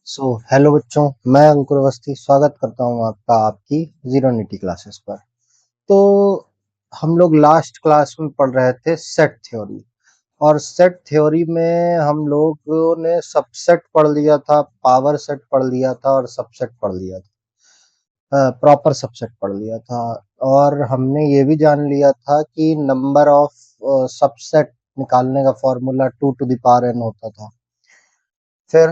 Hello बच्चों, मैं अंकुर अवस्थी स्वागत करता हूँ आपका आपकी जीरोनिटी क्लासेस पर। तो हम लोग लास्ट क्लास में पढ़ रहे थे सेट थ्योरी, और सेट थ्योरी में हम लोगों ने सबसेट पढ़ लिया था, पावर सेट पढ़ लिया था और सबसेट पढ़ लिया था, प्रॉपर सबसेट पढ़ लिया था। और हमने ये भी जान लिया था कि नंबर ऑफ सबसेट निकालने का formula 2 to the power n होता था। फिर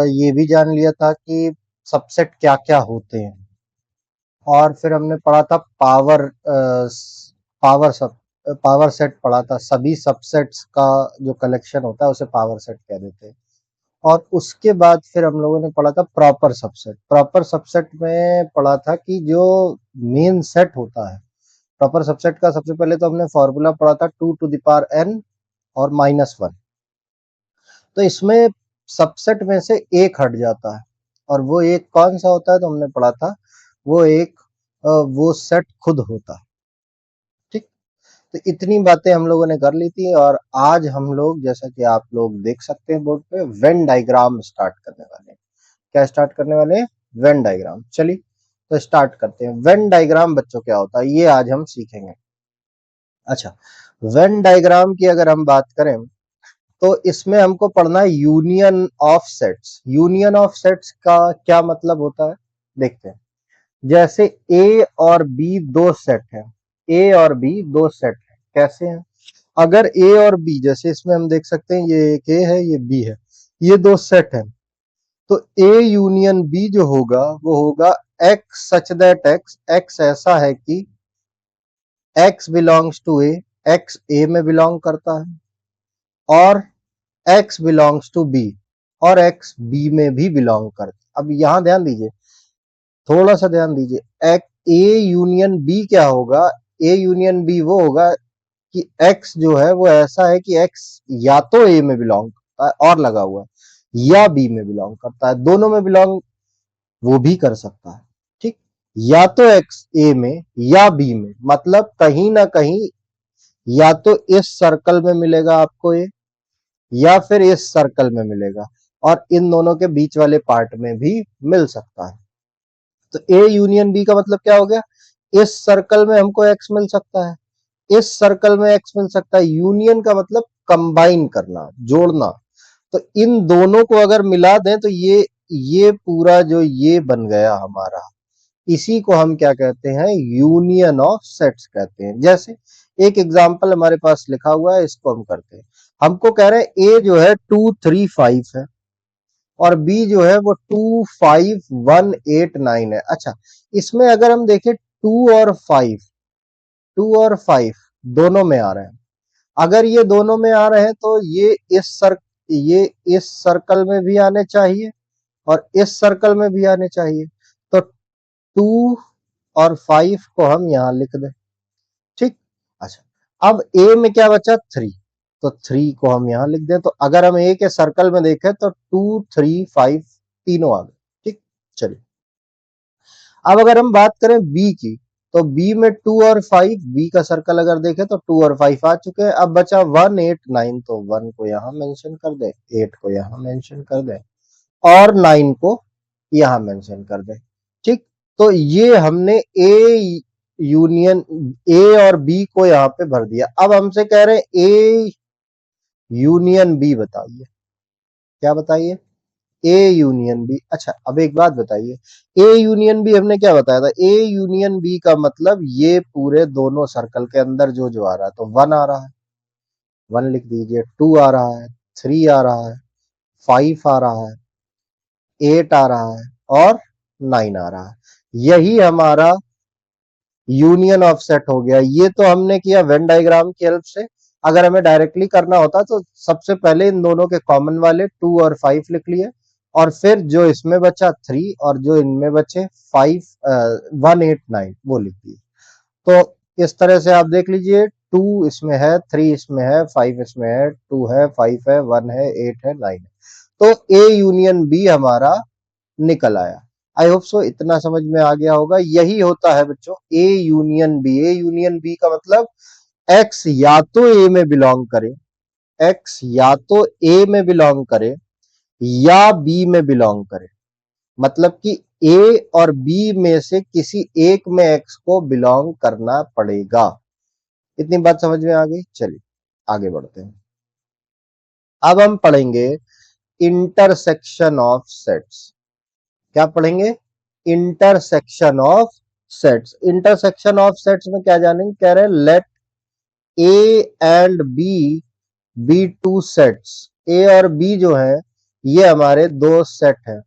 ये भी जान लिया था कि सबसेट क्या-क्या होते हैं, और फिर हमने पढ़ा था पावर सब पावर सेट पढ़ा था। सभी सबसेट्स का जो कलेक्शन होता है उसे पावर सेट कह देते हैं। और उसके बाद फिर हम लोगों ने पढ़ा था प्रॉपर सबसेट। प्रॉपर सबसेट में पढ़ा था कि जो मेन सेट होता है, प्रॉपर सबसेट का सबसे पहले तो हमने फॉर्मूला पढ़ा था 2 टू द पावर n और -1। तो इसमें सबसेट में से एक हट जाता है, और वो एक कौन सा होता है तो हमने पढ़ा था वो एक वो सेट खुद होता है। ठीक। तो इतनी बातें हम लोगों ने कर ली थी, और आज हम लोग, जैसा कि आप लोग देख सकते हैं बोर्ड पे, वेन डायग्राम स्टार्ट करने वाले हैं। क्या स्टार्ट करने वाले हैं? Venn diagram. चलिए तो स्टार्ट करते हैं। वेन डायग्राम बच्चों क्या होता है ये आज हम सीखेंगे। अच्छा, वेन डायग्राम की अगर हम बात करें तो इसमें हमको पढ़ना है union of sets. Union of sets का क्या मतलब होता है देखते हैं। जैसे ए और बी दो सेट हैं, ए और बी दो सेट हैं। कैसे हैं? अगर ए और बी, जैसे इसमें हम देख सकते हैं ये एक ए है, ये बी है, ये दो सेट हैं। तो ए यूनियन बी जो होगा वो होगा x such that x, x ऐसा है कि x belongs to A, x A में बिलोंग करता है, और एक्स बिलोंग्स टू बी, और एक्स बी में भी बिलोंग करता है। अब यहां ध्यान दीजिए, थोड़ा सा ध्यान दीजिए। ए यूनियन बी क्या होगा? ए यूनियन बी वो होगा कि एक्स जो है वो ऐसा है कि एक्स या तो ए में बिलोंग करता है और लगा हुआ है, या बी में बिलोंग करता है, दोनों में बिलोंग वो भी कर सकता है। ठीक। या तो एक्स ए में या बी में, मतलब कहीं ना कहीं या तो इस सर्कल में मिलेगा आपको ए, या फिर इस सर्कल में मिलेगा, और इन दोनों के बीच वाले पार्ट में भी मिल सकता है। तो ए यूनियन बी का मतलब क्या हो गया? इस सर्कल में हमको एक्स मिल सकता है, इस सर्कल में एक्स मिल सकता है। यूनियन का मतलब कंबाइन करना, जोड़ना। तो इन दोनों को अगर मिला दें तो ये पूरा जो ये बन गया हमारा, इसी को हम क्या कहते हैं? यूनियन ऑफ सेट्स कहते हैं। जैसे एक एग्जांपल हमारे पास लिखा हुआ है, इसको हम करते हैं। हमको कह रहे हैं ए जो है 2 3 5 है, और बी जो है वो 2 5 1 8 9 है। अच्छा, इसमें अगर हम देखें 2 और 5 दोनों में आ रहे हैं। अगर ये दोनों में आ रहे हैं तो ये इस सर्कल में भी आने चाहिए और इस सर्कल में भी आने चाहिए। तो 2 और 5 को हम यहां लिख दें। ठीक। अच्छा, अब ए में क्या बचा? 3, तो 3 को हम यहां लिख दें। तो अगर हम ए के सर्कल में देखें तो 2 3 5 तीनों आ गए। ठीक। चलिए, अब अगर हम बात करें बी की, तो बी में 2 और 5, बी का सर्कल अगर देखें तो 2 और 5 आ चुके हैं। अब बचा 1 8 9, तो 1 को यहां मेंशन कर दे, 8 को यहां मेंशन कर दे, और 9 को यहां मेंशन कर दे। ठीक। तो ये हमने ए यूनियन ए और बी को यहां पे भर दिया। अब हमसे कह रहे हैं ए यूनियन बी बताइए। क्या बताइए? A union B. अच्छा, अब एक बात बताइए, ए यूनियन बी हमने क्या बताया था? ए यूनियन बी का मतलब ये पूरे दोनों सर्कल के अंदर जो जो आ रहा है, तो 1 आ रहा है, 1 लिख दीजिए, 2 आ रहा है, 3 आ रहा है, 5 आ रहा है, 8 आ रहा है, और 9 आ रहा है। यही हमारा यूनियन ऑफ सेट हो गया। ये तो हमने किया वेन डायग्राम की हेल्प से। अगर हमें डायरेक्टली करना होता तो सबसे पहले इन दोनों के कॉमन वाले 2 और 5 लिख लिए, और फिर जो इसमें बचा 3 और जो इनमें बचे 1 8 9 वो लिख दिए। तो इस तरह से आप देख लीजिए, 2 इसमें है, 3 इसमें है, 5 इसमें है, 2 है, 5 है, 1 है, 8 है, 9 है। तो ए यूनियन बी हमारा निकल आया। आई होप सो इतना समझ में आ गया होगा। यही होता है बच्चों A union B. A union B का मतलब एक्स या तो ए में बिलोंग करे, एक्स या तो ए में बिलोंग करे, या बी में बिलोंग करे, मतलब कि ए और बी में से किसी एक में एक्स को बिलोंग करना पड़ेगा। इतनी बात समझ में आ गई? चलिए आगे बढ़ते हैं। अब हम पढ़ेंगे इंटरसेक्शन ऑफ सेट्स। क्या पढ़ेंगे? Intersection of sets. Intersection of sets में क्या जानेंगे? कह रहे हैं let A and B two sets. A और बी जो है ये हमारे दो सेट हैं।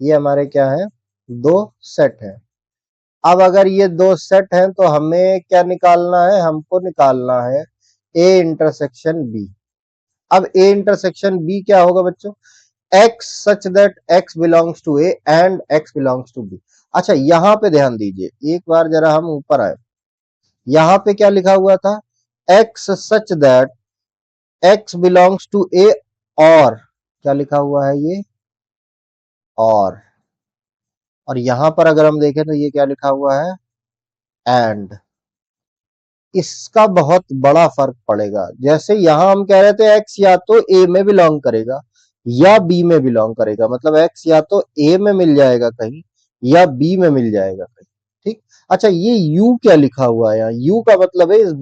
ये हमारे क्या है? दो सेट हैं। अब अगर ये दो सेट हैं तो हमें क्या निकालना है? हमको निकालना है ए इंटरसेक्शन बी। अब ए इंटरसेक्शन बी क्या होगा बच्चों? x such that x belongs to a and x belongs to b। अच्छा यहां पे ध्यान दीजिए, एक बार जरा हम ऊपर आए। यहां पे क्या लिखा हुआ था? x such that x belongs to a, और क्या लिखा हुआ है ये? और यहां पर अगर हम देखें तो ये क्या लिखा हुआ है? एंड। इसका बहुत बड़ा फर्क पड़ेगा। जैसे यहां हम कह रहे थे x या तो a में बिलोंग करेगा या b में बिलोंग करेगा, मतलब x या तो a में मिल जाएगा कहीं या b में मिल जाएगा कहीं। ठीक। अच्छा ये u क्या लिखा हुआ है यहाँ? u का मतलब है इस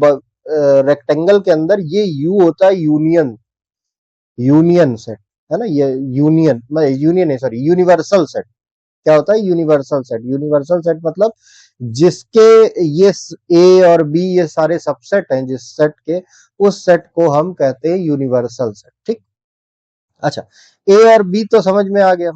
रेक्टेंगल के अंदर ये u होता है यूनियन। यूनियन सेट है ना, ये यूनियन यूनियन है, सॉरी यूनिवर्सल सेट। क्या होता है? Universal set. यूनिवर्सल सेट मतलब जिसके ये ए और बी ये सारे सबसेट हैं जिस सेट के, उस सेट को हम कहते हैं यूनिवर्सल सेट। ठीक। अच्छा ए और बी तो समझ में आ गया,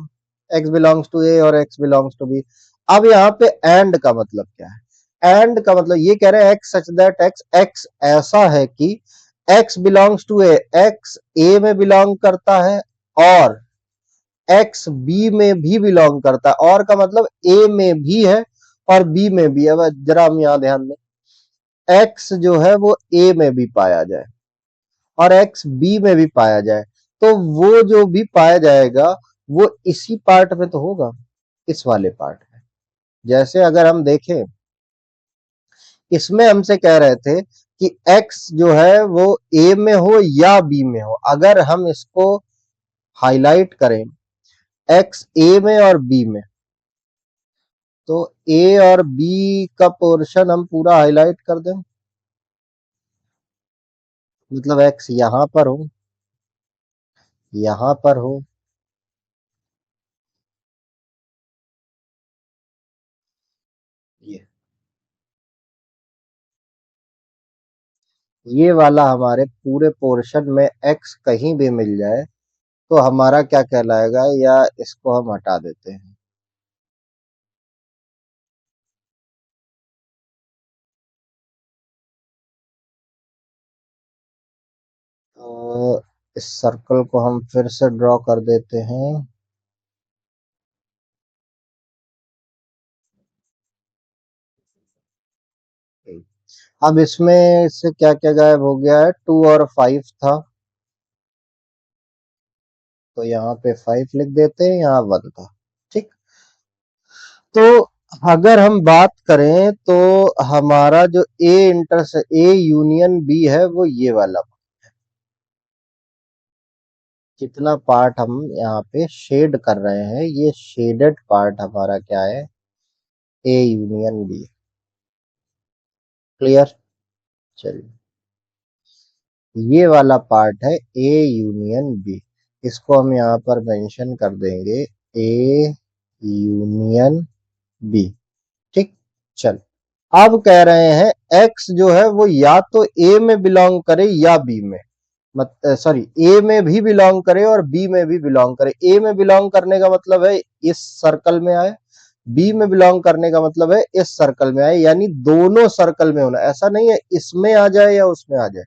एक्स बिलोंग्स टू ए और एक्स बिलोंग्स टू बी। अब यहाँ पे एंड का मतलब क्या है? एंड का मतलब ये कह रहे हैं x such that x, x ऐसा है कि x belongs to A, x A में बिलोंग करता है और एक्स बी में भी बिलोंग करता है। और का मतलब ए में भी है और बी में भी है। अब जरा हम यहां ध्यान दें, एक्स जो है वो ए में भी पाया जाए और एक्स बी में भी पाया जाए, तो वो जो भी पाया जाएगा वो इसी पार्ट में तो होगा, इस वाले पार्ट में। जैसे अगर हम देखें, इसमें हमसे कह रहे थे कि x जो है वो a में हो या b में हो। अगर हम इसको हाईलाइट करें x a में और b में, तो a और b का पोर्शन हम पूरा हाईलाइट कर दें, मतलब x यहां पर हो, यहां पर हो, ये वाला हमारे पूरे पोर्शन में x कहीं भी मिल जाए तो हमारा क्या कहलाएगा, या इसको हम हटा देते हैं। तो इस सर्कल को हम फिर से ड्रॉ कर देते हैं। अब इसमें से क्या क्या गायब हो गया है? 2 और 5 था, तो यहाँ पे 5 लिख देते हैं, यहाँ 1 था। ठीक। तो अगर हम बात करें तो हमारा जो ए यूनियन बी है वो ये वाला, जितना पार्ट हम यहाँ पे शेड कर रहे हैं ये शेडेड पार्ट हमारा क्या है? A union B. क्लियर? चलिए ये वाला पार्ट है ए यूनियन बी, इसको हम यहाँ पर मेंशन कर देंगे ए यूनियन बी। ठीक। चल अब कह रहे हैं x जो है वो या तो a में बिलोंग करे या b में, मत सॉरी a में भी बिलोंग करे और b में भी बिलोंग करे। a में बिलोंग करने का मतलब है इस सर्कल में आए, b में बिलोंग करने का मतलब है इस सर्कल में आए, यानी दोनों सर्कल में होना। ऐसा नहीं है इसमें आ जाए या उसमें आ जाए,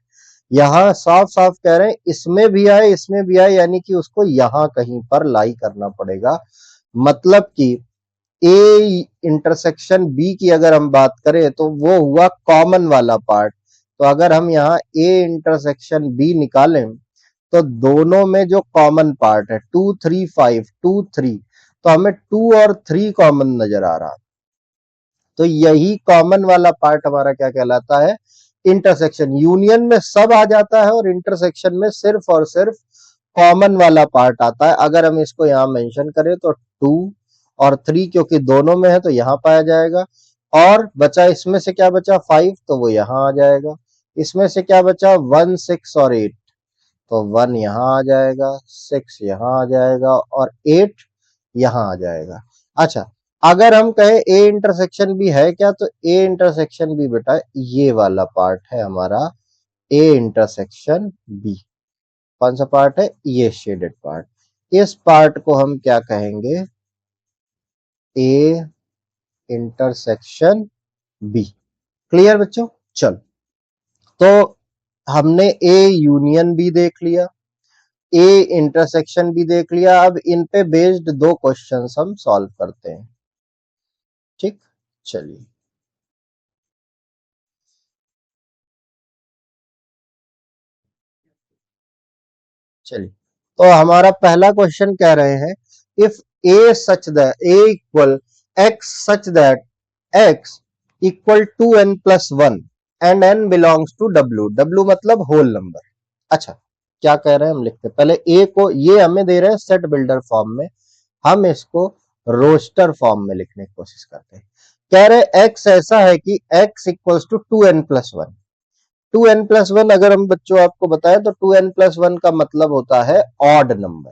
यहाँ साफ साफ कह रहे हैं इसमें भी आए इसमें भी आए, यानी कि उसको यहां कहीं पर लाई करना पड़ेगा। मतलब कि ए इंटरसेक्शन बी की अगर हम बात करें तो वो हुआ कॉमन वाला पार्ट। तो अगर हम यहाँ ए इंटरसेक्शन बी निकालें तो दोनों में जो कॉमन पार्ट है 2 3 5 2 3, तो हमें 2 और 3 कॉमन नजर आ रहा। तो यही कॉमन वाला पार्ट हमारा क्या कहलाता है? इंटरसेक्शन। यूनियन में सब आ जाता है और इंटरसेक्शन में सिर्फ और सिर्फ कॉमन वाला पार्ट आता है। अगर हम इसको यहाँ मेंशन करें तो 2 और 3 क्योंकि दोनों में है तो यहाँ पाया जाएगा, और बचा इसमें से क्या बचा 5 तो वो यहाँ आ जाएगा। इसमें से क्या बचा 1 6 और 8 तो 1 यहाँ आ जाएगा, 6 यहाँ आ जाएगा और 8 यहाँ आ जाएगा। अच्छा, अगर हम कहें ए इंटरसेक्शन भी है क्या, तो ए इंटरसेक्शन भी बेटा ये वाला पार्ट है हमारा, ए इंटरसेक्शन बी। कौन सा पार्ट है, ये शेडेड पार्ट। इस पार्ट को हम क्या कहेंगे, ए इंटरसेक्शन बी। क्लियर बच्चों? चलो, तो हमने ए यूनियन बी देख लिया, ए इंटरसेक्शन भी देख लिया। अब इन पे बेस्ड दो क्वेश्चंस हम सॉल्व करते हैं। ठीक, चलिए। चलिए, तो हमारा पहला क्वेश्चन कह रहे हैं, if A such that A equal x such that x equal to n plus one and n belongs to W. W मतलब होल नंबर। अच्छा, क्या कह रहे हैं हम लिखते हैं पहले ए को, ये हमें दे रहे हैं सेट बिल्डर फॉर्म में, हम इसको रोस्टर फॉर्म में लिखने की कोशिश करते हैं। कह रहे एक्स ऐसा है कि x equals to 2n+1। 2n+1 अगर हम बच्चों आपको बताएं तो 2n+1 का मतलब होता है ऑड नंबर।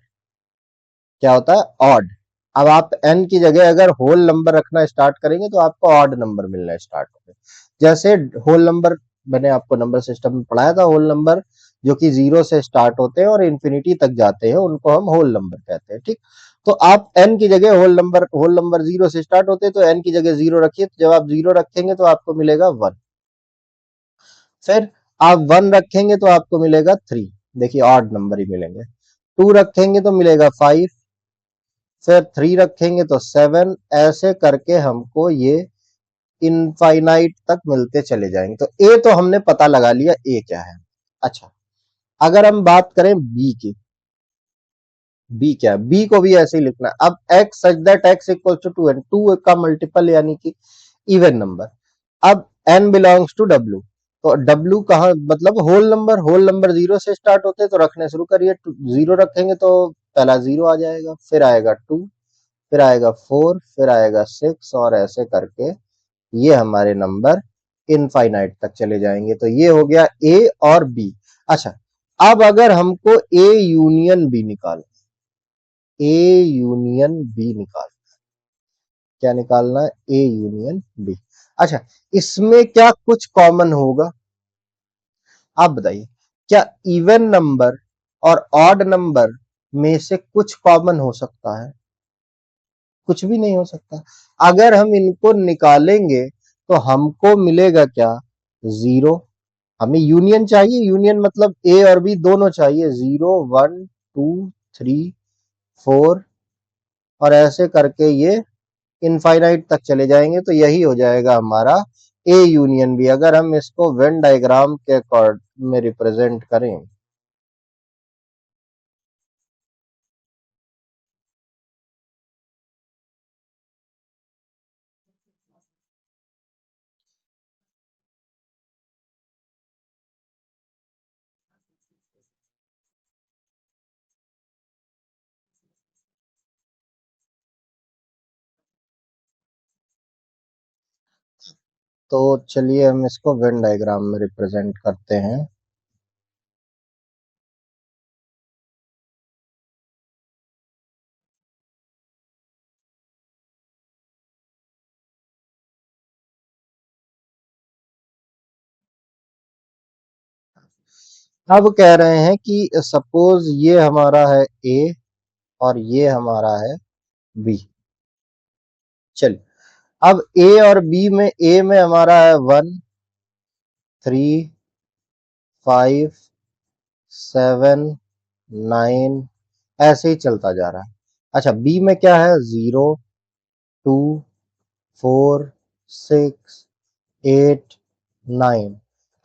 क्या होता है, ऑड। अब आप n की जगह अगर होल नंबर रखना स्टार्ट करेंगे तो आपको ऑड नंबर मिलना स्टार्ट होगा। जैसे होल नंबर, मैंने आपको नंबर सिस्टम में पढ़ाया था, होल नंबर जो कि 0 से स्टार्ट होते हैं और इंफिनिटी तक जाते हैं उनको हम होल नंबर कहते हैं। ठीक, तो आप n की जगह होल नंबर 0 से स्टार्ट होते हैं तो n की जगह 0 रखिए, तो जब आप 0 रखेंगे तो आपको मिलेगा 1। फिर आप 1 रखेंगे तो आपको मिलेगा 3, देखिए ऑड नंबर ही मिलेंगे। 2 रखेंगे तो मिलेगा 5, फिर 3 रखेंगे तो 7, ऐसे करके हमको ये इनफाइनाइट तक मिलते चले जाएंगे। तो ए तो हमने पता लगा लिया ए क्या है। अच्छा, अगर हम बात करें बी की, बी क्या है, बी को भी ऐसे ही लिखना है। अब x such that x equal to 2n, 2 का मल्टीपल यानी कि इवन नंबर। अब n बिलोंग्स टू w, तो w कहाँ, मतलब होल नंबर। होल नंबर 0 से स्टार्ट होते हैं तो रखने शुरू करिए। 0 रखेंगे तो पहला 0 आ जाएगा, फिर आएगा 2, फिर आएगा 4, फिर आएगा 6 और ऐसे करके ये हमारे नंबर इनफाइनाइट तक चले जाएंगे। तो ये हो गया ए और बी। अच्छा, अब अगर हमको ए यूनियन बी निकालना, ए यूनियन बी निकाल, क्या निकालना है, ए यूनियन बी। अच्छा, इसमें क्या कुछ कॉमन होगा, आप बताइए। क्या इवन नंबर और ऑड नंबर में से कुछ कॉमन हो सकता है? कुछ भी नहीं हो सकता। अगर हम इनको निकालेंगे तो हमको मिलेगा क्या, 0। हमें यूनियन चाहिए, यूनियन मतलब ए और बी दोनों चाहिए, 0 1 2 3 4 और ऐसे करके ये इनफाइनाइट तक चले जाएंगे। तो यही हो जाएगा हमारा ए यूनियन बी। अगर हम इसको वेन डायग्राम के अकॉर्ड में रिप्रेजेंट करें, तो चलिए हम इसको वेन डायग्राम में रिप्रेजेंट करते हैं। अब कह रहे हैं कि सपोज ये हमारा है ए और ये हमारा है बी। चलिए, अब ए और बी में, ए में हमारा है 1 3 5 7 9, ऐसे ही चलता जा रहा है। अच्छा, बी में क्या है, 0 2 4 6 8 9।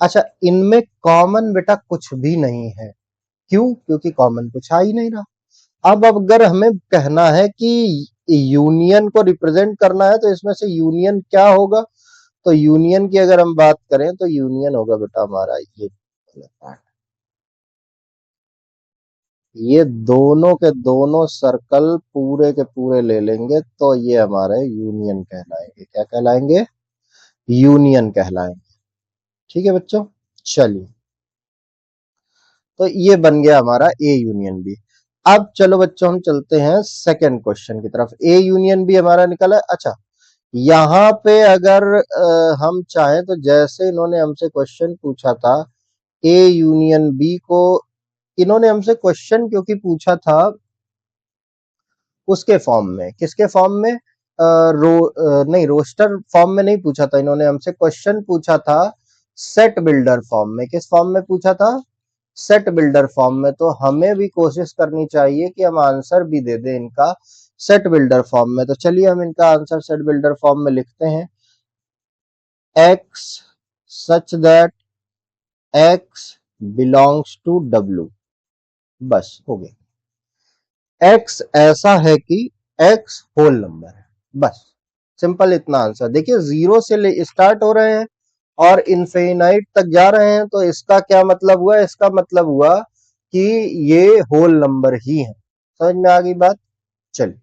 अच्छा, इनमें कॉमन बेटा कुछ भी नहीं है। क्यों? क्योंकि कॉमन कुछ आ ही नहीं रहा। अब अगर हमें कहना है कि यूनियन को रिप्रेजेंट करना है तो इसमें से यूनियन क्या होगा, तो यूनियन की अगर हम बात करें तो यूनियन होगा बेटा हमारा ये पार्ट। ये दोनों के दोनों सर्कल पूरे के पूरे ले लेंगे तो ये हमारे यूनियन कहलाएंगे। क्या कहलाएंगे? यूनियन कहलाएंगे। ठीक है बच्चों, चलिए, तो ये बन गया हमारा ए यूनियन बी। अब चलो बच्चों हम चलते हैं सेकंड क्वेश्चन की तरफ। ए यूनियन बी हमारा निकला है। अच्छा, यहाँ पे अगर हम चाहें तो जैसे इन्होंने हमसे क्वेश्चन पूछा था ए यूनियन बी को, इन्होंने हमसे क्वेश्चन क्योंकि पूछा था उसके फॉर्म में, किसके फॉर्म में, नहीं, रोस्टर फॉर्म में नहीं पूछा था इन्होंने हमसे, क्वेश्चन पूछा था सेट बिल्डर फॉर्म में। किस फॉर्म में पूछा था? सेट बिल्डर फॉर्म में। तो हमें भी कोशिश करनी चाहिए कि हम आंसर भी दे दें इनका सेट बिल्डर फॉर्म में। तो चलिए हम इनका आंसर सेट बिल्डर फॉर्म में लिखते हैं। x such that x belongs to w। बस हो गया। x ऐसा है कि x होल नंबर है। बस सिंपल इतना आंसर। देखिए, जीरो से स्टार्ट हो रहे हैं और इनफिनाइट तक जा रहे हैं, तो इसका क्या मतलब हुआ? इसका मतलब हुआ कि ये होल नंबर ही है। समझ में आ गई बात? चलिए,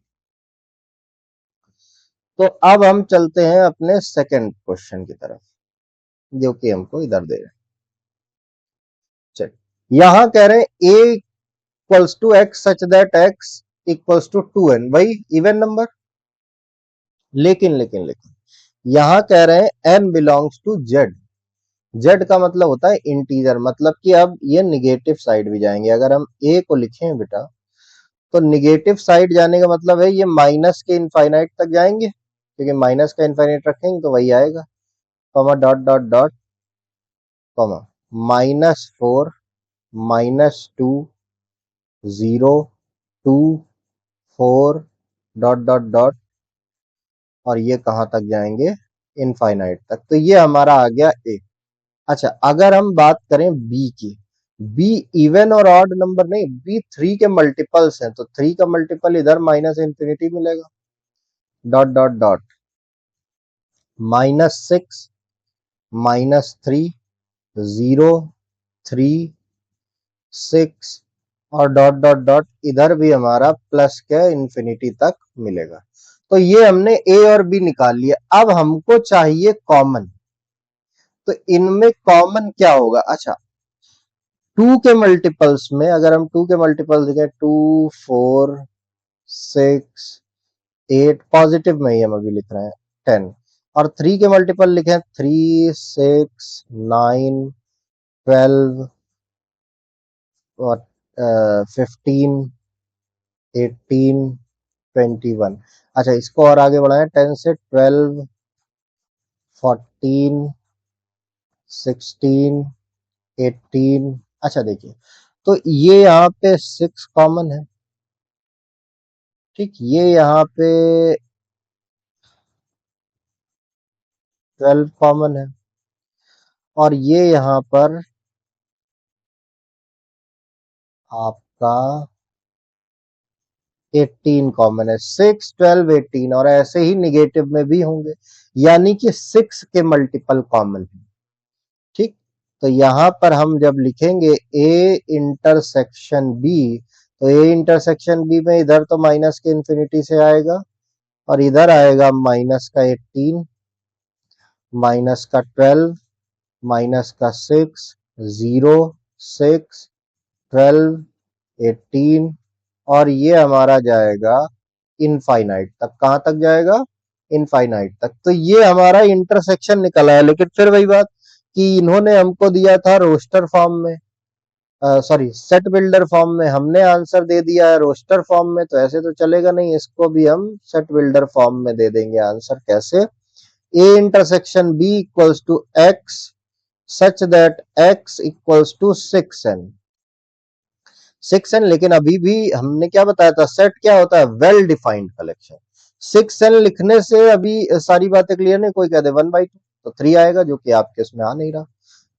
तो अब हम चलते हैं अपने सेकंड क्वेश्चन की तरफ, जो कि हमको इधर दे रहे हैं। चलिए, यहां कह रहे हैं a equals to x such that x equals to 2n, वही इवन नंबर। लेकिन यहां कह रहे हैं n belongs to z। z का मतलब होता है इंटीजर, मतलब कि अब ये निगेटिव साइड भी जाएंगे। अगर हम a को लिखें बेटा, तो निगेटिव साइड जाने का मतलब है ये माइनस के इनफाइनाइट तक जाएंगे, क्योंकि माइनस का इनफाइनाइट रखेंगे तो वही आएगा। Comma dot dot dot comma -4 -2 0 2 4 dot dot dot, और ये कहां तक जाएंगे? इनफाइनाइट तक। तो ये हमारा आ गया ए। अच्छा, अगर हम बात करें बी की, बी इवन और ऑड नंबर नहीं, बी 3 के मल्टीपल्स हैं, तो 3 का मल्टीपल इधर माइनस इंफिनिटी मिलेगा। डॉट डॉट डॉट -6 -3 0 3 6 और डॉट डॉट डॉट इधर भी हमारा प्लस के इंफिनिटी तक मिलेगा। तो ये हमने ए और बी निकाल लिया। अब हमको चाहिए कॉमन। तो इनमें कॉमन क्या होगा? अच्छा, 2 के मल्टीपल्स में अगर हम 2 के मल्टीपल्स देखें, 2 4 6 8, पॉजिटिव में ही हम अभी लिख रहे हैं 10, और 3 के मल्टीपल लिखें 3 6 9 12 और 15 18 21। अच्छा, इसको और आगे बढ़ाएं, 10 से 12 14 16 18। अच्छा देखिए, तो ये यहाँ पे 6 कॉमन है। ठीक, ये यहाँ पे 12 कॉमन है, और ये यहाँ पर आपका 18 कॉमन है। 6 12 18, और ऐसे ही निगेटिव में भी होंगे, यानी कि 6 के मल्टीपल कॉमन है। ठीक, तो यहां पर हम जब लिखेंगे ए इंटरसेक्शन बी, तो ए इंटरसेक्शन बी में इधर तो माइनस के इंफिनिटी से आएगा, और इधर आएगा माइनस का 18, माइनस का 12, माइनस का 6 0 6 12 18, और ये हमारा जाएगा इनफाइनाइट तक। कहां तक जाएगा? इनफाइनाइट तक। तो ये हमारा इंटरसेक्शन निकला है। लेकिन फिर वही बात कि इन्होंने हमको दिया था रोस्टर फॉर्म में, सॉरी सेट बिल्डर फॉर्म में, हमने आंसर दे दिया है रोस्टर फॉर्म में, तो ऐसे तो चलेगा नहीं। इसको भी हम सेट बिल्डर फॉर्म में दे देंगे आंसर। कैसे? A intersection B equals to x such that x equals to 6n। 6n, लेकिन अभी भी हमने क्या बताया था, सेट क्या होता है? Well defined collection. 6n लिखने से अभी सारी बातें क्लियर नहीं। कोई कह दे 1/2, तो 3 आएगा, जो कि आपके इसमें आ नहीं रहा।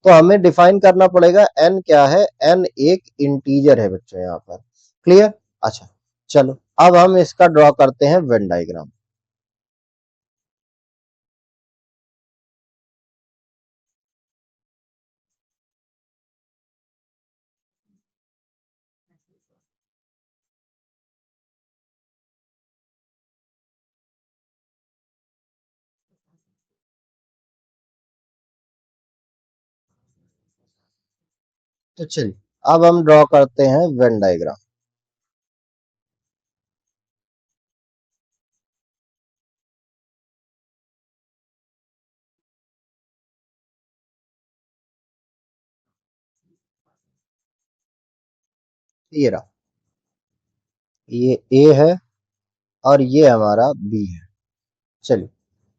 तो हमें डिफाइन करना पड़ेगा n क्या है। n एक इंटीजर है बच्चों यहाँ पर। क्लियर? अच्छा, चलो अब हम इसका ड्रॉ करते हैं वेन डायग्राम। तो चलिए अब हम ड्रॉ करते हैं वेन डायग्राम। ये रहा, ये ए है और ये हमारा बी है। चलिए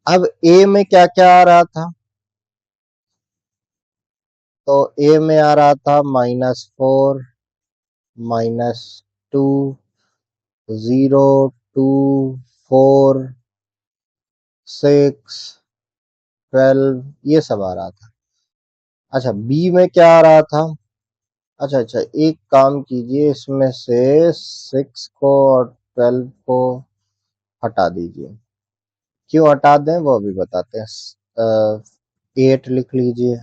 अब ए में क्या क्या आ रहा था, तो ए में आ रहा था -4, -2, 0, 2, 4, 6, 12, ये सब आ रहा था। अच्छा बी में क्या आ रहा था, अच्छा अच्छा एक काम कीजिए, इसमें से 6 को और 12 को हटा दीजिए। क्यों हटा दें वो भी बताते हैं। 8 लिख लीजिए,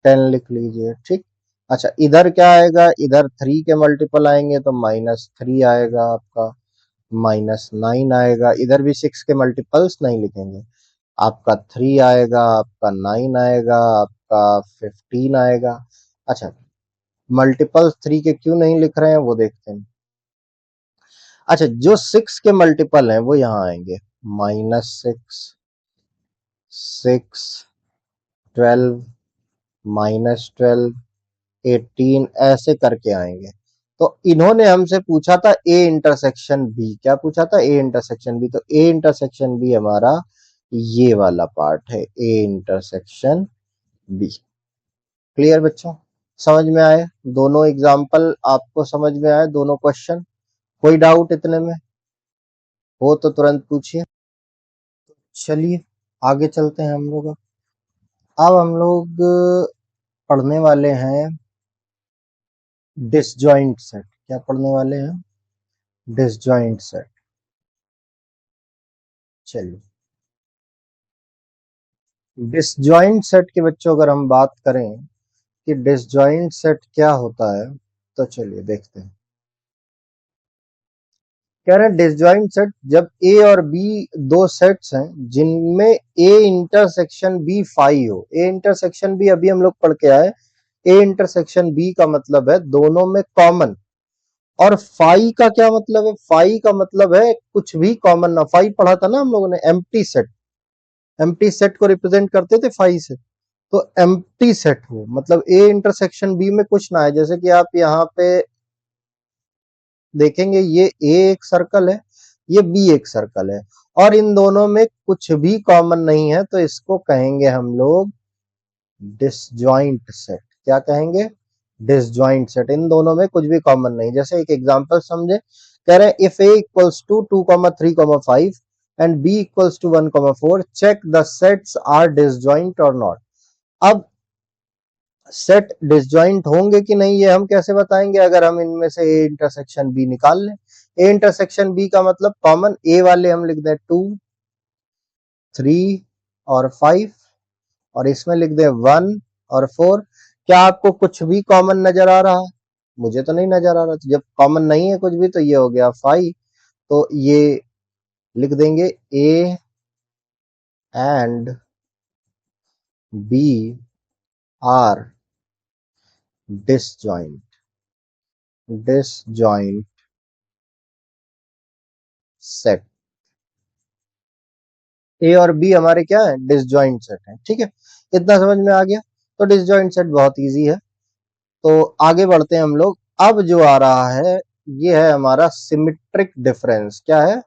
10 लिख लीजिए, ठीक। अच्छा इधर क्या आएगा, इधर 3 के मल्टीपल आएंगे तो -3 आएगा आपका, -9 आएगा। इधर भी 6 के मल्टीपल्स नहीं लिखेंगे, आपका 3 आएगा, आपका 9 आएगा, आपका 15 आएगा। अच्छा मल्टीपल्स 3 के क्यों नहीं लिख रहे हैं वो देखते हैं। अच्छा जो 6 के मल्टीपल हैं वो यहाँ आएंगे, -6, 6, 12, -12, 18 ऐसे करके आएंगे। तो इन्होंने हमसे पूछा था ए इंटरसेक्शन बी, क्या पूछा था, ए इंटरसेक्शन बी। तो ए इंटरसेक्शन बी हमारा ये वाला पार्ट है, ए इंटरसेक्शन बी। क्लियर बच्चों, समझ में आए दोनों एग्जाम्पल, आपको समझ में आए दोनों क्वेश्चन, कोई डाउट इतने में हो तो तुरंत पूछिए। चलिए आगे चलते हैं हम लोग। अब हम लोग पढ़ने वाले हैं डिसजॉइंट सेट। क्या पढ़ने वाले हैं, डिसजॉइंट सेट। चलिए डिसजॉइंट सेट के बच्चों अगर हम बात करें कि डिसजॉइंट सेट क्या होता है, तो चलिए देखते हैं। कह रहे हैं डिसजॉइंट सेट जब ए और बी दो सेट्स हैं जिनमें ए इंटरसेक्शन बी फाई हो। ए इंटरसेक्शन बी अभी हम लोग पढ़ के आए, ए इंटरसेक्शन बी का मतलब है दोनों में कॉमन। और फाई का क्या मतलब है, फाई का मतलब है कुछ भी कॉमन ना। फाई पढ़ा था ना हम लोगों ने, एम्प्टी सेट, एम्प्टी सेट को रिप्रेजेंट करते थे फाई से। तो एम्प्टी सेट हो मतलब ए इंटरसेक्शन बी में कुछ ना है। जैसे कि आप यहाँ पे देखेंगे ये ए एक सर्कल है, ये बी एक सर्कल है, और इन दोनों में कुछ भी कॉमन नहीं है, तो इसको कहेंगे हम लोग डिसजॉइंट सेट। क्या कहेंगे, डिसजॉइंट सेट। इन दोनों में कुछ भी कॉमन नहीं। जैसे एक एग्जांपल समझे, कह रहे हैं if A equals to 2,3,5 and B equals to 1,4 check the sets are disjoint और नॉट। अब सेट डिसजॉइंट होंगे कि नहीं ये हम कैसे बताएंगे, अगर हम इनमें से ए इंटरसेक्शन बी निकाल लें। ए इंटरसेक्शन बी का मतलब कॉमन ए वाले हम लिख दें 2, 3 और 5, और इसमें लिख दें 1 और 4। क्या आपको कुछ भी कॉमन नजर आ रहा है, मुझे तो नहीं नजर आ रहा। तो जब कॉमन नहीं है कुछ भी तो ये हो गया 5, तो ये लिख देंगे A and B are disjoint, disjoint set. A और बी हमारे क्या है, डिसजॉइंट सेट है, ठीक है। इतना समझ में आ गया। तो डिसजॉइंट सेट बहुत इजी है। तो आगे बढ़ते हैं हम लोग। अब जो आ रहा है ये है हमारा सिमेट्रिक डिफरेंस। क्या है,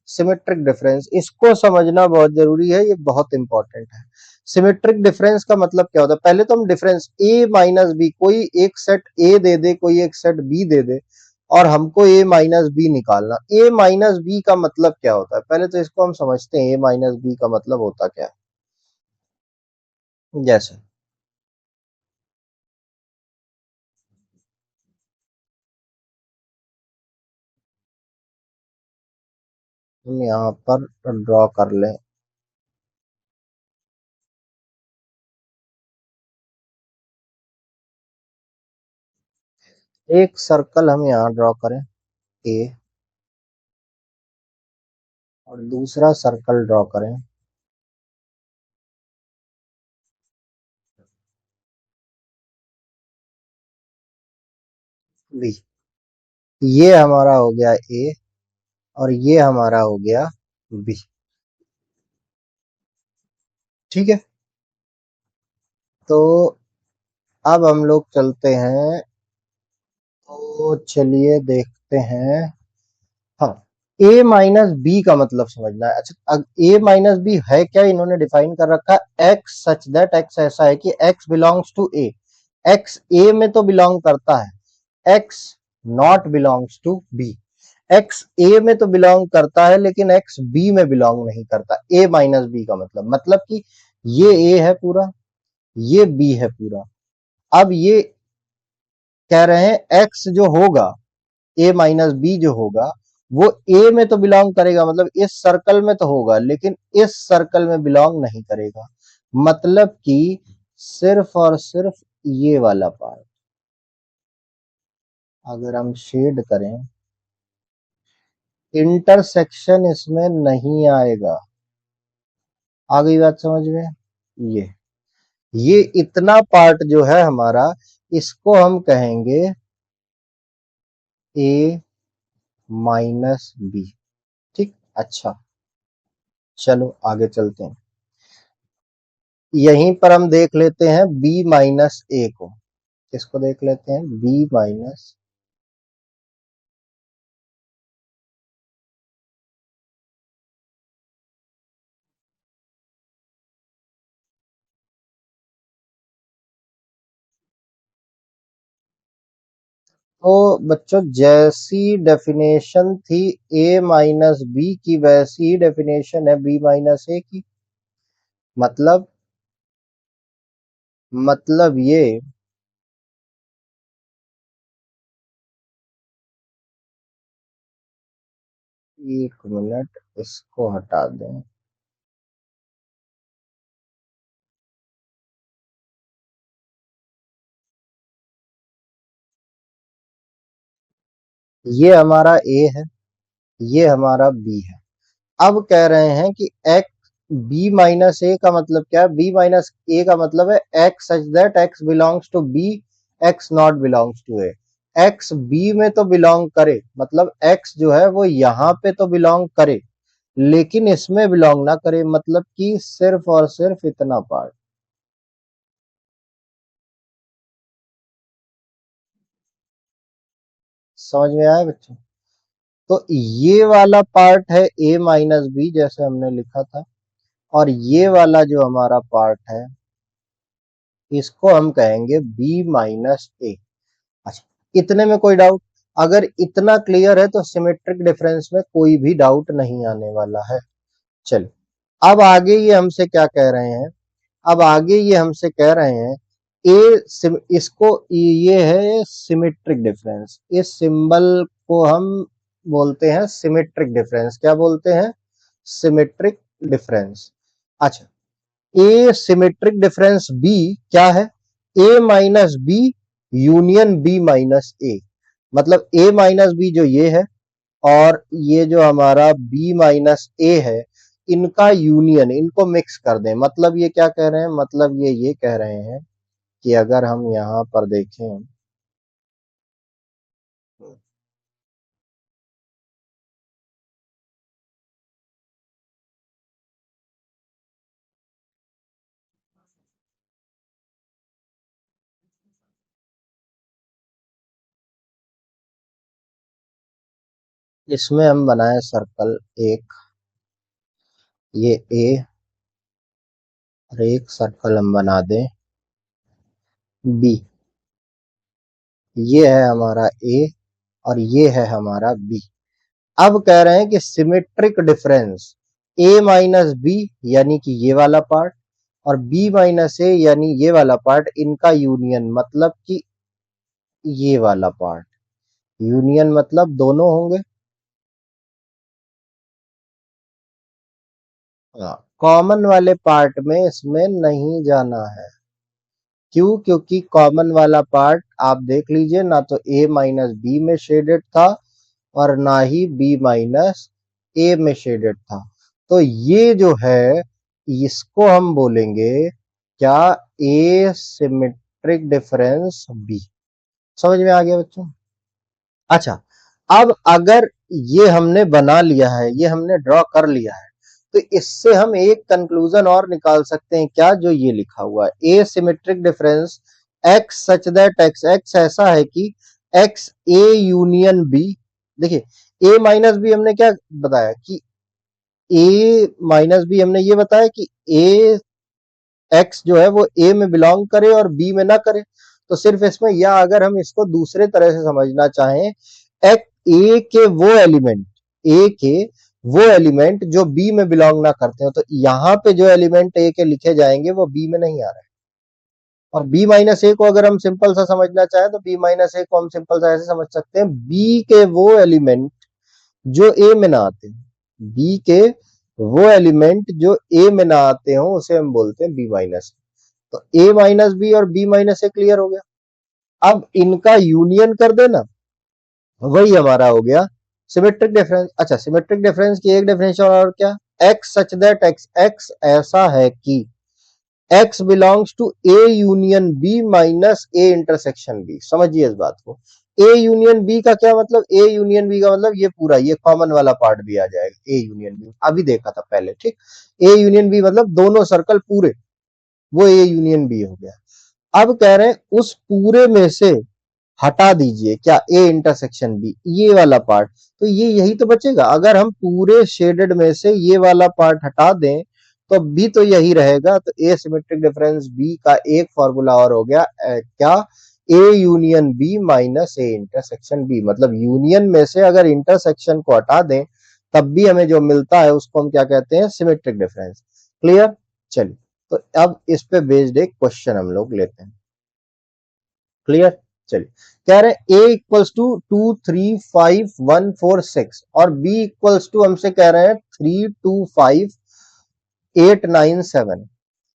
सिमेट्रिक डिफरेंस। इसको समझना बहुत जरूरी है, ये बहुत इंपॉर्टेंट है। सिमेट्रिक डिफरेंस का मतलब क्या होता है, पहले तो हम डिफरेंस ए माइनस बी, कोई एक सेट ए दे दे, कोई एक सेट बी दे दे, और हमको ए माइनस बी निकालना। ए माइनस बी का मतलब क्या होता है, पहले तो इसको हम समझते हैं, ए माइनस बी का मतलब होता क्या है। जैसे हम यहाँ पर ड्रॉ कर लें, एक सर्कल हम यहाँ ड्रॉ करें ए, और दूसरा सर्कल ड्रॉ करें बी। ये हमारा हो गया ए और ये हमारा हो गया बी। ठीक है, तो अब हम लोग चलते हैं, तो चलिए देखते हैं। हाँ, ए माइनस बी का मतलब समझना है। अच्छा, ए माइनस बी है क्या, इन्होंने डिफाइन कर रखा है एक्स सच दैट, एक्स ऐसा है कि x belongs to A. X A में तो बिलोंग करता है, x not belongs to B. X A में तो बिलोंग करता है लेकिन एक्स बी में बिलोंग नहीं करता। ए माइनस बी का मतलब कि ये ए है पूरा, ये बी है पूरा। अब ये कह रहे हैं एक्स जो होगा, ए माइनस बी जो होगा, वो ए में तो बिलोंग करेगा, मतलब इस सर्कल में तो होगा, लेकिन इस सर्कल में बिलोंग नहीं करेगा। मतलब कि सिर्फ और सिर्फ ये वाला पार्ट अगर हम शेड करें, इंटरसेक्शन इसमें नहीं आएगा। आ गई बात समझ में? ये ये इतना पार्ट जो है हमारा, इसको हम कहेंगे ए माइनस बी। ठीक, अच्छा, चलो आगे चलते हैं। यहीं पर हम देख लेते हैं बी माइनस ए को। इसको देख लेते हैं बी माइनस, तो बच्चों जैसी डेफिनेशन थी ए माइनस बी की, वैसी ही डेफिनेशन है बी माइनस ए की। मतलब ये, एक मिनट इसको हटा दें। ये हमारा ए है, ये हमारा बी है। अब कह रहे हैं कि एक्स बी माइनस ए का मतलब क्या है? बी माइनस ए का मतलब है x such that x belongs to B, x not belongs to A. X B में तो बिलोंग करे, मतलब एक्स जो है वो यहां पे तो बिलोंग करे लेकिन इसमें बिलोंग ना करे, मतलब कि सिर्फ और सिर्फ इतना पार्ट। समझ में आया बच्चों? तो ये वाला पार्ट है ए माइनस बी जैसे हमने लिखा था, और ये वाला जो हमारा पार्ट है इसको हम कहेंगे बी माइनस ए। अच्छा, इतने में कोई डाउट? अगर इतना क्लियर है तो सिमेट्रिक डिफरेंस में कोई भी डाउट नहीं आने वाला है। चलिए, अब आगे ये हमसे क्या कह रहे हैं? अब आगे ये हमसे कह रहे हैं इसको, ये है सिमेट्रिक डिफरेंस। इस सिंबल को हम बोलते हैं सिमेट्रिक डिफरेंस। क्या बोलते हैं? Symmetric difference. अच्छा, ए सिमेट्रिक डिफरेंस बी क्या है? A minus B union B minus A. मतलब ए माइनस बी जो ये है और ये जो हमारा बी माइनस ए है, इनका यूनियन, इनको मिक्स कर दें। मतलब ये क्या कह रहे हैं? मतलब ये कह रहे हैं कि अगर हम यहां पर देखें, इसमें हम बनाए सर्कल एक, ये ए, और एक सर्कल हम बना दें बी। ये है हमारा ए और ये है हमारा बी। अब कह रहे हैं कि सिमेट्रिक डिफरेंस ए माइनस बी यानी कि ये वाला पार्ट, और बी माइनस ए यानी ये वाला पार्ट, इनका यूनियन मतलब कि ये वाला पार्ट। यूनियन मतलब दोनों होंगे। कॉमन वाले पार्ट में इसमें नहीं जाना है। क्यों? क्योंकि कॉमन वाला पार्ट आप देख लीजिए, ना तो ए माइनस बी में शेडेड था और ना ही बी माइनस ए में शेडेड था। तो ये जो है इसको हम बोलेंगे क्या? ए सिमेट्रिक डिफरेंस बी। समझ में आ गया बच्चों? अच्छा, अब अगर ये हमने बना लिया है, ये हमने ड्रॉ कर लिया है, तो इससे हम एक कंक्लूजन और निकाल सकते हैं क्या, जो ये लिखा हुआ है, A symmetric difference x such that x, x ऐसा है कि एक्स ए यूनियन बी। देखिए ए माइनस बी हमने क्या बताया कि ए माइनस बी, हमने ये बताया कि ए एक्स जो है वो ए में बिलोंग करे और बी में ना करे। तो सिर्फ इसमें, या अगर हम इसको दूसरे तरह से समझना चाहें, ए के वो एलिमेंट, ए के वो एलिमेंट जो बी में बिलोंग ना करते हो, तो यहाँ पे जो एलिमेंट ए के लिखे जाएंगे वो बी में नहीं आ रहे। और बी माइनस ए को अगर हम सिंपल सा समझना चाहें तो बी माइनस ए को हम सिंपल सा ऐसे समझ सकते हैं, बी के वो एलिमेंट जो ए में ना आते हैं, बी के वो एलिमेंट जो ए में ना आते हो उसे हम बोलते हैं बी माइनस। तो ए माइनस बी और बी माइनस ए क्लियर हो गया। अब इनका यूनियन कर देना, वही हमारा हो गया सिमेट्रिक डिफरेंस। अच्छा, सिमेट्रिक डिफरेंस की एक डेफिनेशन और क्या, x such that x, x ऐसा है कि x belongs to A union B minus A intersection B. समझिए इस बात को, ए यूनियन बी का क्या मतलब, ए यूनियन बी का मतलब ये पूरा, ये कॉमन वाला पार्ट भी आ जाएगा, ए यूनियन बी अभी देखा था पहले, ठीक। ए यूनियन बी मतलब दोनों सर्कल पूरे, वो ए यूनियन बी हो गया। अब कह रहे हैं उस पूरे में से हटा दीजिए क्या, ए इंटरसेक्शन बी, ये वाला पार्ट। तो ये यही तो बचेगा, अगर हम पूरे शेडेड में से ये वाला पार्ट हटा दें तो बी तो यही रहेगा। तो ए सिमेट्रिक डिफरेंस बी का एक फॉर्मूला और हो गया, क्या, A union B minus A intersection B. मतलब यूनियन में से अगर इंटरसेक्शन को हटा दें तब भी हमें जो मिलता है उसको हम क्या कहते हैं, सिमेट्रिक डिफरेंस। क्लियर। चलिए, तो अब इस पे बेस्ड एक क्वेश्चन हम लोग लेते हैं। क्लियर। चलिए, कह रहे हैं ए इक्वल्स टू 2 3 5 1 4 6 और बी इक्वल्स टू हमसे कह रहे हैं 3 2 5 8 9 7,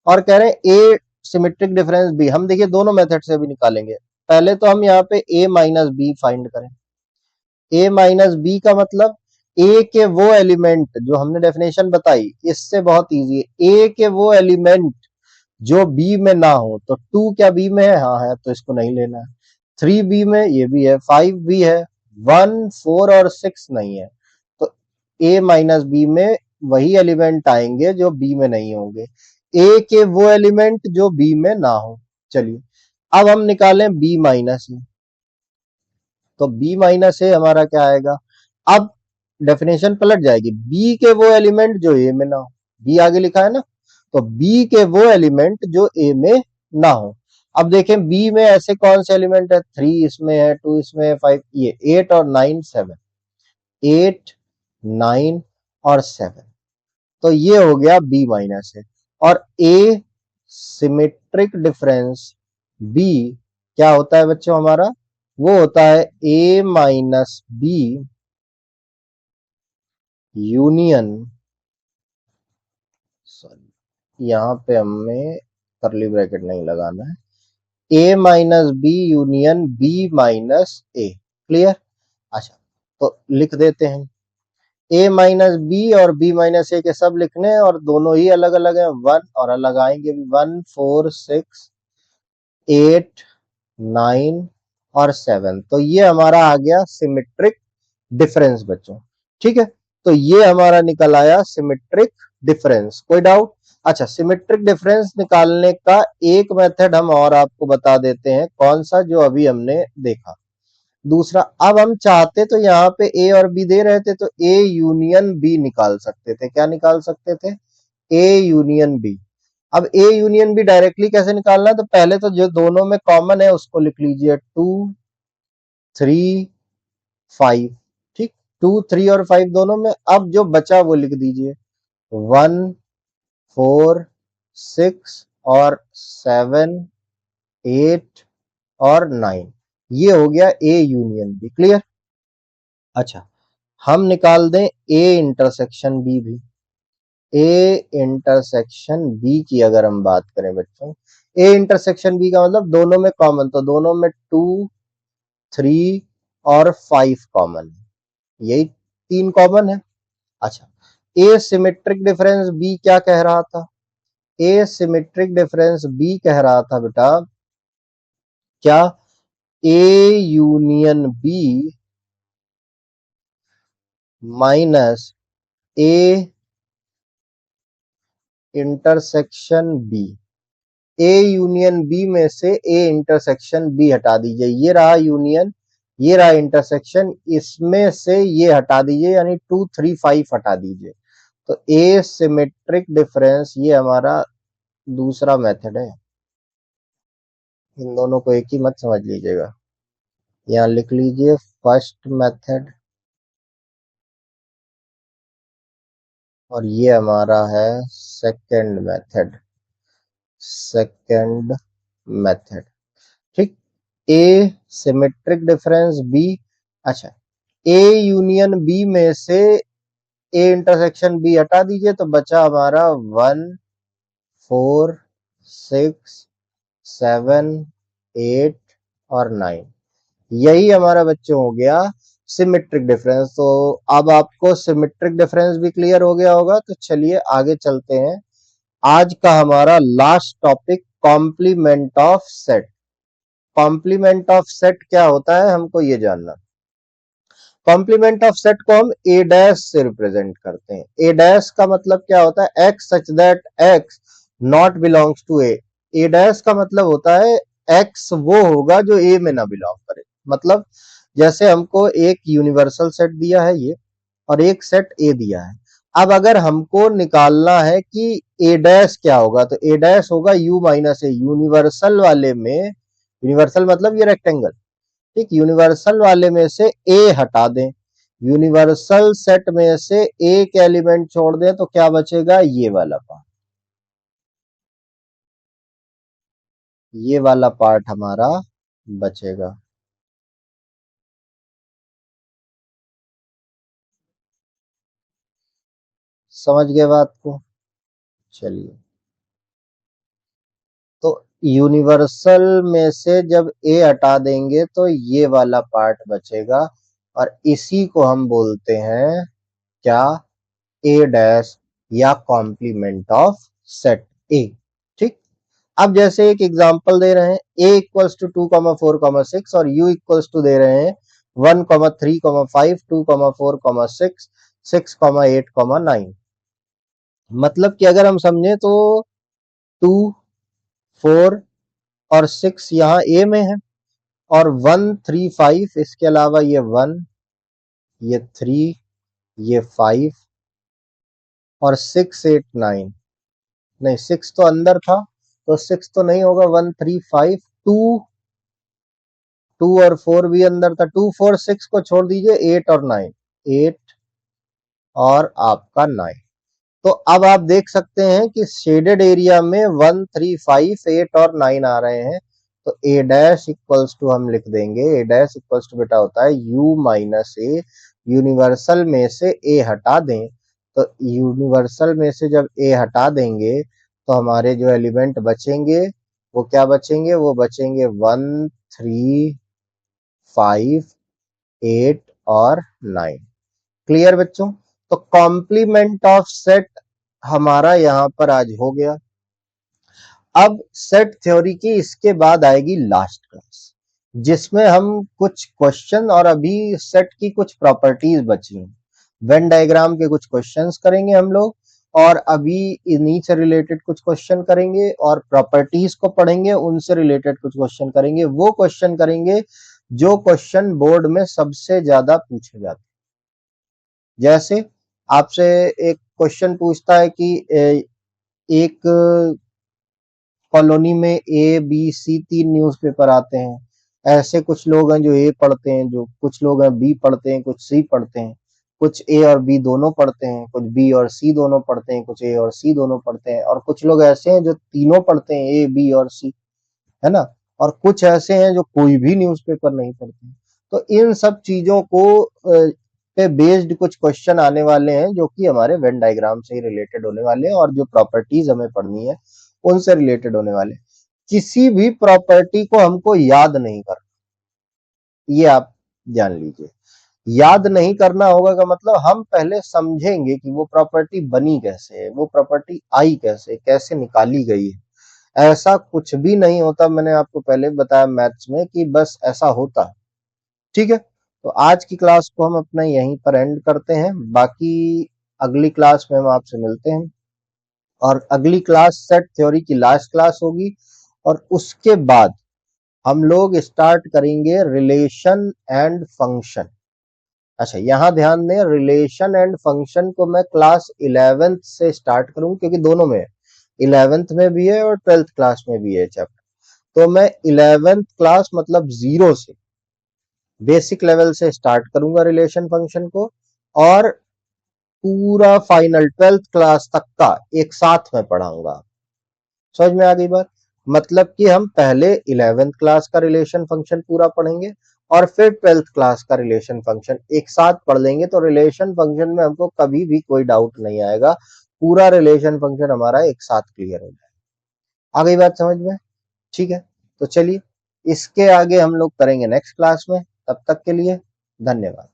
और कह रहे हैं ए सिमेट्रिक डिफरेंस बी। हम देखिए दोनों मेथड से भी निकालेंगे। पहले तो हम यहाँ पे ए माइनस बी फाइंड करें। ए माइनस बी का मतलब ए के वो एलिमेंट जो हमने डेफिनेशन बताई, इससे बहुत इजी है, ए के वो एलिमेंट जो बी में ना हो। तो 2 क्या बी में है, हाँ है, तो इसको नहीं लेना है। 3 बी में, ये भी है, 5 भी है, 1 4 और 6 नहीं है। तो ए माइनस बी में वही एलिमेंट आएंगे जो बी में नहीं होंगे, ए के वो एलिमेंट जो बी में ना हो। चलिए, अब हम निकालें बी माइनस ए। तो बी माइनस ए हमारा क्या आएगा, अब डेफिनेशन पलट जाएगी, बी के वो एलिमेंट जो ए में ना हो, बी आगे लिखा है ना, तो बी के वो एलिमेंट जो ए में ना हो। अब देखें बी में ऐसे कौन से एलिमेंट है, 3 इसमें है, 2 इसमें है, 5, ये 8 और 9 7, 8 9 और 7। तो ये हो गया बी माइनस है। और ए सिमेट्रिक डिफरेंस बी क्या होता है बच्चों हमारा, वो होता है A minus B union, sorry यहाँ पे हमें करली ब्रैकेट नहीं लगाना है, A minus B union B minus A. Clear. अच्छा, तो लिख देते हैं, ए माइनस बी और बी माइनस ए के सब लिखने हैं, और दोनों ही अलग अलग हैं, 1 और अलग आएंगे भी, 1 4 6 8 9 और 7। तो ये हमारा आ गया सिमेट्रिक डिफरेंस बच्चों। ठीक है, तो ये हमारा निकल आया सिमेट्रिक डिफरेंस। कोई डाउट। अच्छा, सिमेट्रिक डिफरेंस निकालने का एक मेथड हम और आपको बता देते हैं, कौन सा, जो अभी हमने देखा। दूसरा, अब हम चाहते तो यहाँ पे ए और बी दे रहे थे, तो ए यूनियन बी निकाल सकते थे। क्या निकाल सकते थे, ए यूनियन बी। अब ए यूनियन बी डायरेक्टली कैसे निकालना है, तो पहले तो जो दोनों में कॉमन है उसको लिख लीजिए, 2 3 5। ठीक, 2 3 और 5 दोनों में, अब जो बचा वो लिख दीजिए, 1 4 6 और 7 8 और 9। ये हो गया ए यूनियन बी। क्लियर। अच्छा, हम निकाल दें ए इंटरसेक्शन बी भी। ए इंटरसेक्शन बी की अगर हम बात करें बच्चों, ए इंटरसेक्शन बी का मतलब दोनों में कॉमन, तो दोनों में 2 3 और 5 कॉमन है, यही 3 कॉमन है। अच्छा, ए सिमेट्रिक डिफरेंस बी क्या कह रहा था, ए सिमेट्रिक डिफरेंस बी कह रहा था बेटा क्या, A union B minus A intersection B, A union B में से ए इंटरसेक्शन बी हटा दीजिए, ये रहा यूनियन, ये रहा इंटरसेक्शन, इसमें से ये हटा दीजिए, यानी 2 3 5 हटा दीजिए, तो ए सिमेट्रिक डिफरेंस ये हमारा दूसरा मेथड है। इन दोनों को एक ही मत समझ लीजिएगा, यहाँ लिख लीजिए फर्स्ट मेथड और ये हमारा है सेकंड मेथड, सेकंड मेथड, ठीक। ए सिमेट्रिक डिफरेंस बी, अच्छा ए यूनियन बी में से ए इंटरसेक्शन बी हटा दीजिए, तो बचा हमारा 1 4 6 7 8 और 9, यही हमारा बच्चों हो गया सिमेट्रिक डिफरेंस। तो अब आपको सिमेट्रिक डिफरेंस भी क्लियर हो गया होगा, तो चलिए आगे चलते हैं। आज का हमारा last topic complement of set. Complement of set क्या होता है हमको ये जानना। कॉम्प्लीमेंट ऑफ सेट को हम ए डैश से रिप्रेजेंट करते हैं। ए डैश का मतलब क्या होता है, x such that x not belongs to A. A dash का मतलब होता है एक्स वो होगा जो ए में ना बिलोंग करे। मतलब जैसे हमको एक यूनिवर्सल सेट दिया है ये, और एक सेट ए दिया है। अब अगर हमको निकालना है कि ए डैश क्या होगा, तो ए डैश होगा यू माइनस ए। यूनिवर्सल वाले में, यूनिवर्सल मतलब ये रेक्टेंगल, ठीक, यूनिवर्सल वाले में से ए हटा दें, यूनिवर्सल सेट में से एक एलिमेंट छोड़ दें, तो क्या बचेगा, ये वाला पार्ट, ये वाला पार्ट हमारा बचेगा। समझ गए बात को? चलिए, तो यूनिवर्सल में से जब ए हटा देंगे तो ये वाला पार्ट बचेगा, और इसी को हम बोलते हैं क्या, ए डैश या कॉम्प्लीमेंट ऑफ सेट ए, ठीक। अब जैसे एक एग्जांपल दे रहे हैं, ए इक्वल्स टू 2,4,6 और यू इक्वल्स टू दे रहे हैं 1,3,5 2,4,6 6,8,9। मतलब कि अगर हम समझे तो 2 4 और 6 यहाँ ए में है, और 1 3 5 इसके अलावा ये 1 ये 3 ये 5 और 6 8 9, नहीं 6 तो अंदर था, तो 6 तो नहीं होगा, 1 3 5 2 2 और 4 भी अंदर था, 2 4 6 को छोड़ दीजिए, 8 और 9, 8 और आपका 9। तो अब आप देख सकते हैं कि शेडेड एरिया में 1 3 5 8 और 9 आ रहे हैं, तो ए डैश इक्वल्स टू हम लिख देंगे, ए डैश इक्वल्स टू बेटा होता है यू माइनस ए। यूनिवर्सल में से ए हटा दें, तो यूनिवर्सल में से जब ए हटा देंगे तो हमारे जो एलिमेंट बचेंगे वो क्या बचेंगे, वो बचेंगे 1 3 5 8 और 9। क्लियर बच्चों? तो कॉम्प्लीमेंट ऑफ सेट हमारा यहां पर आज हो गया। अब सेट थ्योरी की इसके बाद आएगी लास्ट क्लास, जिसमें हम कुछ क्वेश्चन और अभी सेट की कुछ प्रॉपर्टीज बची हैं, वेन डायग्राम के कुछ क्वेश्चंस करेंगे हम लोग, और अभी इन्हीं से रिलेटेड कुछ क्वेश्चन करेंगे, और प्रॉपर्टीज को पढ़ेंगे, उनसे रिलेटेड कुछ क्वेश्चन करेंगे। वो क्वेश्चन करेंगे जो क्वेश्चन बोर्ड में सबसे ज्यादा पूछे जाते हैं। जैसे आपसे एक क्वेश्चन पूछता है कि एक कॉलोनी में ए बी सी 3 न्यूज़पेपर आते हैं, ऐसे कुछ लोग हैं जो ए पढ़ते हैं, जो कुछ लोग हैं बी पढ़ते हैं, कुछ सी पढ़ते हैं, कुछ ए और बी दोनों पढ़ते हैं, कुछ बी और सी दोनों पढ़ते हैं, कुछ ए और सी दोनों पढ़ते हैं, और कुछ लोग ऐसे हैं जो तीनों पढ़ते हैं, ए बी और सी, है ना, और कुछ ऐसे हैं जो कोई भी न्यूज़पेपर नहीं पढ़ते हैं। तो इन सब चीजों को पे बेस्ड कुछ क्वेश्चन आने वाले हैं, जो कि हमारे वेन डायग्राम से ही रिलेटेड होने वाले हैं, और जो प्रॉपर्टीज हमें पढ़नी है उनसे रिलेटेड होने वाले। किसी भी प्रॉपर्टी को हमको याद नहीं करना, ये आप जान लीजिए। याद नहीं करना होगा का मतलब हम पहले समझेंगे कि वो प्रॉपर्टी बनी कैसे है, वो प्रॉपर्टी आई कैसे, कैसे निकाली गई है। ऐसा कुछ भी नहीं होता, मैंने आपको पहले बताया मैथ्स में कि बस ऐसा होता है, ठीक है। तो आज की क्लास को हम अपना यहीं पर एंड करते हैं। बाकी अगली क्लास में हम आपसे मिलते हैं और अगली क्लास सेट थ्योरी की लास्ट क्लास होगी और उसके बाद हम लोग स्टार्ट करेंगे रिलेशन एंड फंक्शन। अच्छा, यहाँ ध्यान दें, रिलेशन एंड फंक्शन को मैं क्लास 11th से स्टार्ट करूँ क्योंकि दोनों में है, 11th में भी है और 12th क्लास में भी है चैप्टर। तो मैं 11th क्लास मतलब जीरो से, बेसिक लेवल से स्टार्ट करूंगा रिलेशन फंक्शन को और पूरा फाइनल 12th क्लास तक का एक साथ में पढ़ाऊंगा। समझ में आ गई बात? मतलब कि हम पहले 11th क्लास का रिलेशन फंक्शन पूरा पढ़ेंगे और फिर 12th क्लास का रिलेशन फंक्शन एक साथ पढ़ लेंगे, तो रिलेशन फंक्शन में हमको कभी भी कोई डाउट नहीं आएगा, पूरा रिलेशन फंक्शन हमारा एक साथ क्लियर हो जाएगा। आ गई बात समझ में? ठीक है, तो चलिए इसके आगे हम लोग करेंगे नेक्स्ट क्लास में। तब तक के लिए धन्यवाद।